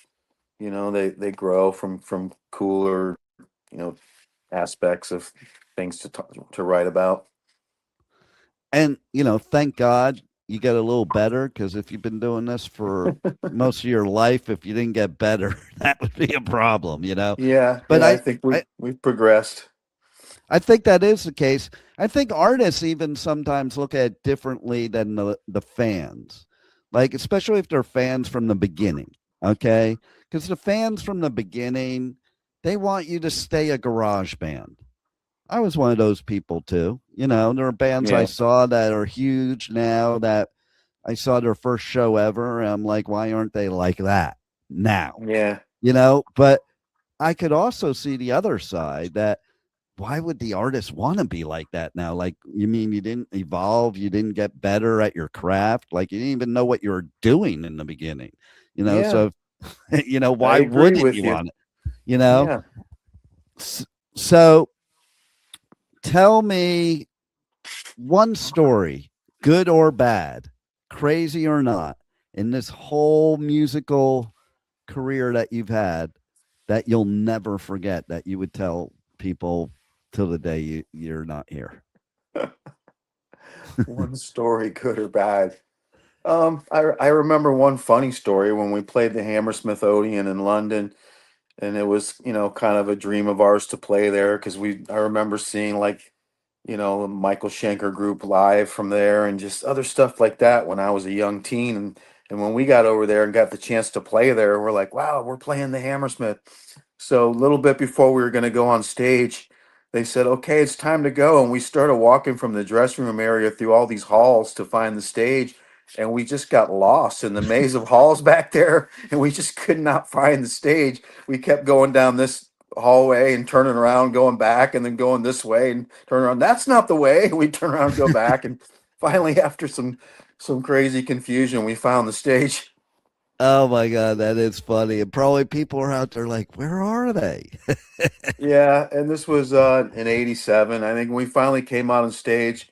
[SPEAKER 6] they grow from cooler, you know, aspects of things to talk, to write about.
[SPEAKER 2] And, thank God you get a little better because if you've been doing this for most of your life, if you didn't get better, that would be a problem.
[SPEAKER 6] Yeah,
[SPEAKER 2] But
[SPEAKER 6] yeah, I think
[SPEAKER 2] I,
[SPEAKER 6] we've progressed.
[SPEAKER 2] I think that is the case. I think artists even sometimes look at it differently than the fans, like, especially if they're fans from the beginning. Okay. Because the fans from the beginning, they want you to stay a garage band. I was one of those people too. There are bands I
[SPEAKER 6] Yeah,
[SPEAKER 2] saw that are huge now that I saw their first show ever. And I'm like, why aren't they like that now?
[SPEAKER 6] yeah,
[SPEAKER 2] But I could also see the other side that why would the artist want to be like that now? Like, you mean you didn't evolve? You didn't get better at your craft? Like, you didn't even know what you were doing in the beginning,
[SPEAKER 6] yeah.
[SPEAKER 2] So,
[SPEAKER 6] I
[SPEAKER 2] why
[SPEAKER 6] agree
[SPEAKER 2] wouldn't
[SPEAKER 6] with
[SPEAKER 2] you
[SPEAKER 6] you.
[SPEAKER 2] want it? You know?
[SPEAKER 6] Yeah.
[SPEAKER 2] S- So, tell me one story, good or bad, crazy or not, in this whole musical career that you've had that you'll never forget that you would tell people till the day you're not here.
[SPEAKER 6] One story, good or bad. I remember one funny story when we played the Hammersmith Odeon in London. and it was, kind of a dream of ours to play there because I remember seeing like, Michael Schenker group live from there and just other stuff like that when I was a young teen. And when we got over there and got the chance to play there, we're like, wow, we're playing the Hammersmith. So a little bit before we were going to go on stage, they said, okay, it's time to go. And we started walking from the dressing room area through all these halls to find the stage. And we just got lost in the maze of halls back there. And we just could not find the stage. We kept going down this hallway and turning around, going back, and then going this way and turn around. That's not the way. We turn around, go back. And finally, after some crazy confusion, we found the stage.
[SPEAKER 2] Oh my God, that is funny. And probably people are out there like, where are they?
[SPEAKER 6] Yeah, and this was in '87. I think when we finally came out on stage,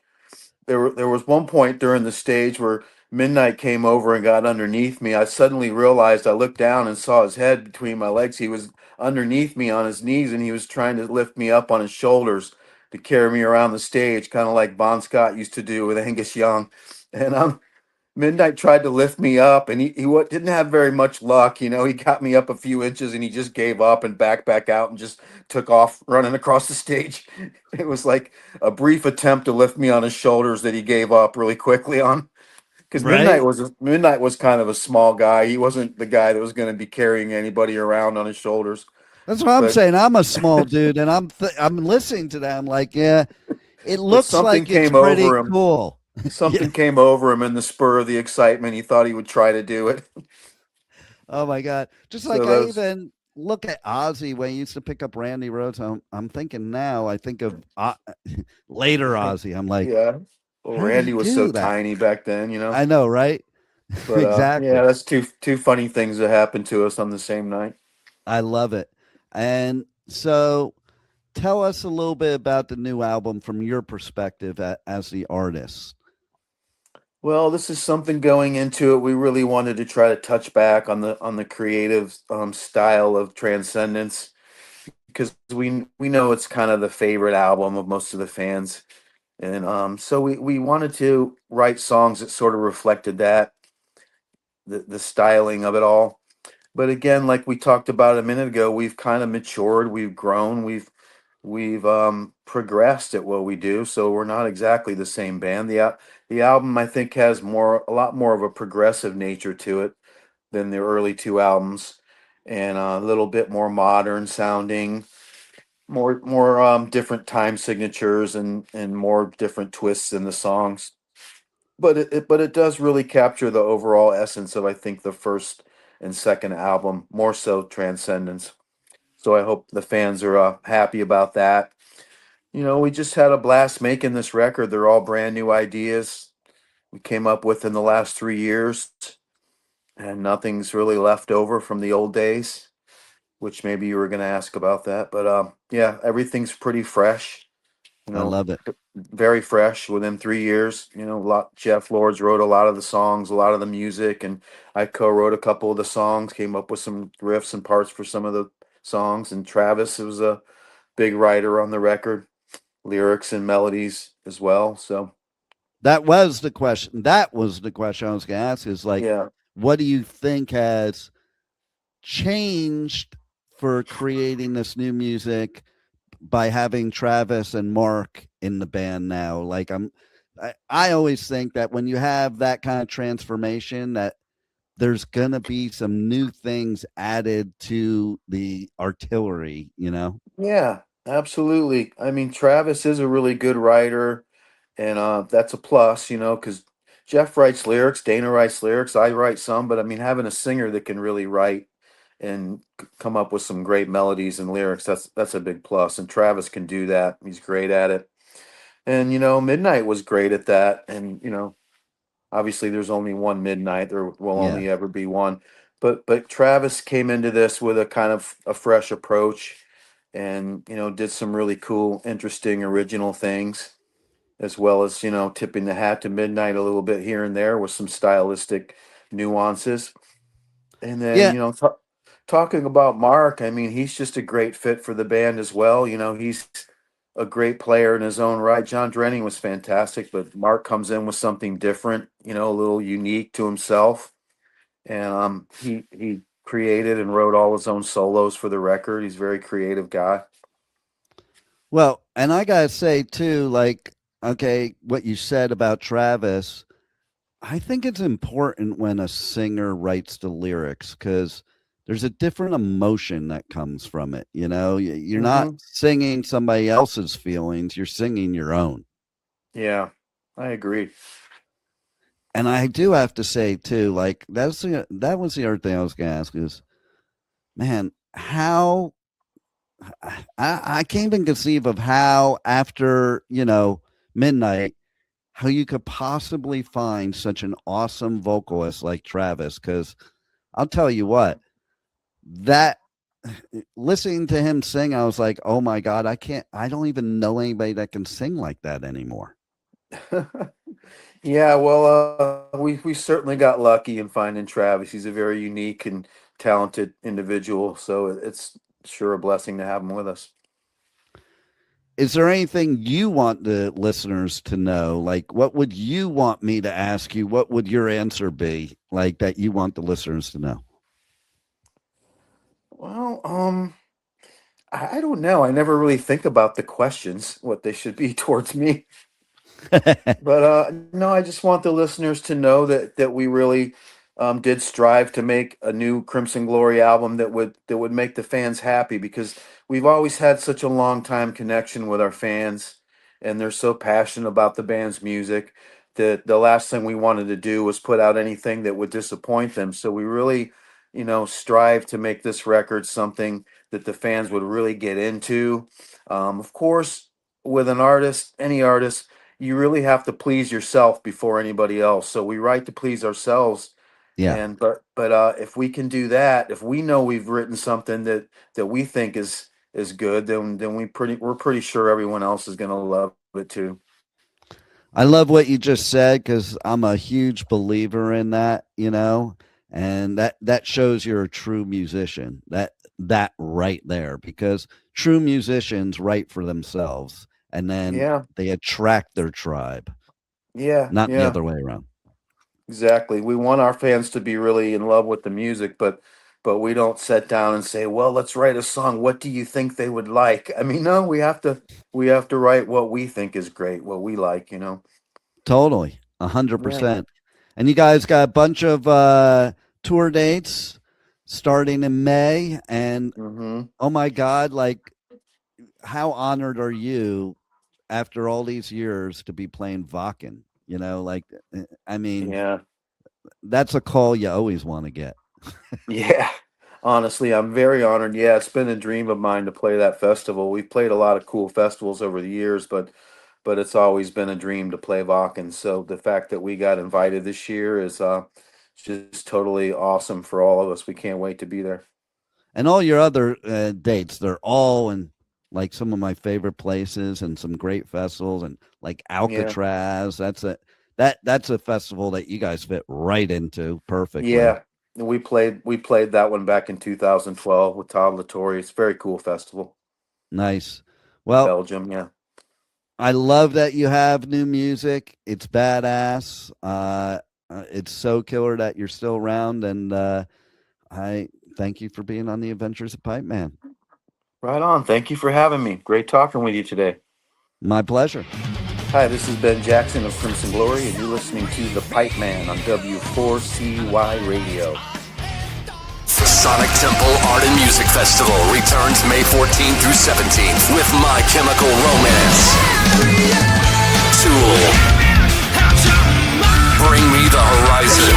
[SPEAKER 6] there was one point during the stage where Midnight came over and got underneath me. I suddenly realized I looked down and saw his head between my legs. He was underneath me on his knees and he was trying to lift me up on his shoulders to carry me around the stage, kind of like Bon Scott used to do with Angus Young. And Midnight tried to lift me up, and didn't have very much luck. He got me up a few inches, and he just gave up and back out, and just took off running across the stage. It was like a brief attempt to lift me on his shoulders that he gave up really quickly on. Because
[SPEAKER 2] Right?
[SPEAKER 6] Midnight was kind of a small guy. He wasn't the guy that was going to be carrying anybody around on his shoulders.
[SPEAKER 2] That's what I'm
[SPEAKER 6] But
[SPEAKER 2] saying. I'm a small dude, and I'm listening to that. I'm like, yeah, it
[SPEAKER 6] but
[SPEAKER 2] looks
[SPEAKER 6] something
[SPEAKER 2] like it's
[SPEAKER 6] came
[SPEAKER 2] pretty
[SPEAKER 6] over him.
[SPEAKER 2] cool. Yeah.
[SPEAKER 6] Something came over him in the spur of the excitement. He thought he would try to do it.
[SPEAKER 2] Oh my God. Just
[SPEAKER 6] So
[SPEAKER 2] like
[SPEAKER 6] that
[SPEAKER 2] I
[SPEAKER 6] was
[SPEAKER 2] even look at Ozzy when he used to pick up Randy Rhoads. I'm thinking now, I think of later Ozzy. I'm like,
[SPEAKER 6] yeah. Well,
[SPEAKER 2] how did he
[SPEAKER 6] Randy was so
[SPEAKER 2] do that?
[SPEAKER 6] tiny back then.
[SPEAKER 2] I know, right?
[SPEAKER 6] But yeah,
[SPEAKER 2] Exactly.
[SPEAKER 6] that's two funny things that happened to us on the same night.
[SPEAKER 2] I love it. And so tell us a little bit about the new album from your perspective as the artist.
[SPEAKER 6] Well, this is something going into it. We really wanted to try to touch back on the creative style of Transcendence because we know it's kind of the favorite album of most of the fans, and so we wanted to write songs that sort of reflected that the styling of it all. But again, like we talked about a minute ago, we've kind of matured, we've grown, we've progressed at what we do, so we're not exactly the same band. The album I think has a lot more of a progressive nature to it than the early two albums, and a little bit more modern sounding, more different time signatures and more different twists in the songs. But it does really capture the overall essence of I think the first and second album, more so Transcendence. So I hope the fans are happy about that. We just had a blast making this record. They're all brand new ideas we came up with in the last 3 years, and nothing's really left over from the old days, which maybe you were going to ask about that. But yeah, everything's pretty fresh, you
[SPEAKER 2] I
[SPEAKER 6] know,
[SPEAKER 2] love it.
[SPEAKER 6] very fresh within 3 years. Jeff Lords wrote a lot of the songs, a lot of the music, and I co-wrote a couple of the songs, came up with some riffs and parts for some of the songs. And Travis was a big writer on the record, lyrics and melodies as well. So
[SPEAKER 2] That was the question. That was the question I was going to ask is like,
[SPEAKER 6] yeah,
[SPEAKER 2] what do you think has changed for creating this new music by having Travis and Mark in the band now? Like I always think that when you have that kind of transformation that there's going to be some new things added to the artillery.
[SPEAKER 6] yeah, absolutely. I mean, Travis is a really good writer, and that's a plus, because Jeff writes lyrics, Dana writes lyrics, I write some, but I mean, having a singer that can really write and come up with some great melodies and lyrics, that's a big plus. And Travis can do that. He's great at it. And Midnight was great at that. And obviously there's only one Midnight. There will
[SPEAKER 2] Yeah.
[SPEAKER 6] only ever be one. But Travis came into this with a kind of a fresh approach and did some really cool, interesting, original things, as well as tipping the hat to Midnight a little bit here and there with some stylistic nuances. And then
[SPEAKER 2] Yeah.
[SPEAKER 6] talking about Mark, I mean, he's just a great fit for the band as well. He's a great player in his own right. John Drenning was fantastic, but Mark comes in with something different, a little unique to himself, and he created and wrote all his own solos for the record. He's a very creative guy.
[SPEAKER 2] Well, and I gotta say too, like, okay, what you said about Travis, I think it's important when a singer writes the lyrics because there's a different emotion that comes from it. You know, you're not
[SPEAKER 6] Hmm.
[SPEAKER 2] singing somebody else's feelings; you're singing your own.
[SPEAKER 6] Yeah, I agree.
[SPEAKER 2] And I do have to say too, like that was the other thing I was gonna ask is, man, how I can't even conceive of how after midnight, how you could possibly find such an awesome vocalist like Travis. Because I'll tell you what, that listening to him sing, I was like, oh my god, I don't even know anybody that can sing like that anymore.
[SPEAKER 6] Yeah, well, we certainly got lucky in finding Travis. He's a very unique and talented individual, so it's sure a blessing to have him with us.
[SPEAKER 2] Is there anything you want the listeners to know? Like, what would you want me to ask you? What would your answer be, like, that you want the listeners to know?
[SPEAKER 6] Well, I don't know. I never really think about the questions, what they should be towards me. But no, I just want the listeners to know that we really did strive to make a new Crimson Glory album that would make the fans happy, because we've always had such a long time connection with our fans, and they're so passionate about the band's music that the last thing we wanted to do was put out anything that would disappoint them. So we really, strive to make this record something that the fans would really get into. Of course, with an artist, any artist, you really have to please yourself before anybody else. So we write to please ourselves.
[SPEAKER 2] Yeah,
[SPEAKER 6] But if we can do that, if we know we've written something that we think is good, then we're pretty sure everyone else is going to love it too.
[SPEAKER 2] I love what you just said because I'm a huge believer in that, and that shows you're a true musician. That right there, because true musicians write for themselves, and then
[SPEAKER 6] Yeah,
[SPEAKER 2] they attract their tribe,
[SPEAKER 6] yeah,
[SPEAKER 2] not the
[SPEAKER 6] yeah.
[SPEAKER 2] other way around.
[SPEAKER 6] Exactly. We want our fans to be really in love with the music, but we don't sit down and say, "Well, let's write a song. What do you think they would like?" I mean, no, we have to write what we think is great, what we like.
[SPEAKER 2] Totally,
[SPEAKER 6] Yeah.
[SPEAKER 2] 100%. And you guys got a bunch of tour dates starting in May, and
[SPEAKER 6] Hmm.
[SPEAKER 2] oh my God, like, how honored are you after all these years to be playing Vakken? Like, I mean,
[SPEAKER 6] Yeah.
[SPEAKER 2] that's a call you always want to get.
[SPEAKER 6] Yeah. Honestly, I'm very honored. Yeah, it's been a dream of mine to play that festival. We've played a lot of cool festivals over the years, but it's always been a dream to play Wacken. So the fact that we got invited this year is just totally awesome for all of us. We can't wait to be there.
[SPEAKER 2] And all your other dates, they're all in like some of my favorite places and some great festivals, and like
[SPEAKER 6] Yeah.
[SPEAKER 2] Alcatraz. That's a festival that you guys fit right into perfectly.
[SPEAKER 6] Yeah. And we played that one back in 2012 with Todd Latore. It's a very cool festival
[SPEAKER 2] Nice.
[SPEAKER 6] in
[SPEAKER 2] Well,
[SPEAKER 6] Belgium. Yeah.
[SPEAKER 2] I love that you have new music. It's badass. It's so killer that you're still around, and I thank you for being on the Adventures of Pipeman.
[SPEAKER 6] Right on. Thank you for having me. Great talking with you today.
[SPEAKER 2] My pleasure.
[SPEAKER 6] Hi, this is Ben Jackson of Crimson Glory, and you're listening to The Pipeman on W4CY Radio.
[SPEAKER 4] The Sonic Temple Art and Music Festival returns May 14th through 17th with My Chemical Romance, Tool, Bring Me the Horizon,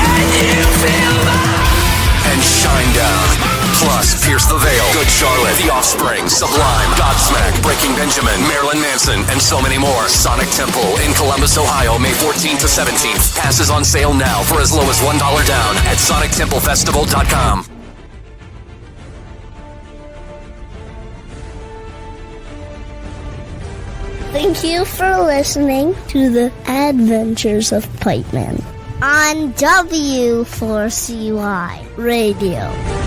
[SPEAKER 4] and Shinedown. Plus, Pierce the Veil, Good Charlotte, The Offspring, Sublime, Godsmack, Breaking Benjamin, Marilyn Manson, and so many more. Sonic Temple in Columbus, Ohio, May 14th to 17th. Passes on sale now for as low as $1 down at sonictemplefestival.com.
[SPEAKER 1] Thank you for listening to the Adventures of Pipeman on W4CY Radio.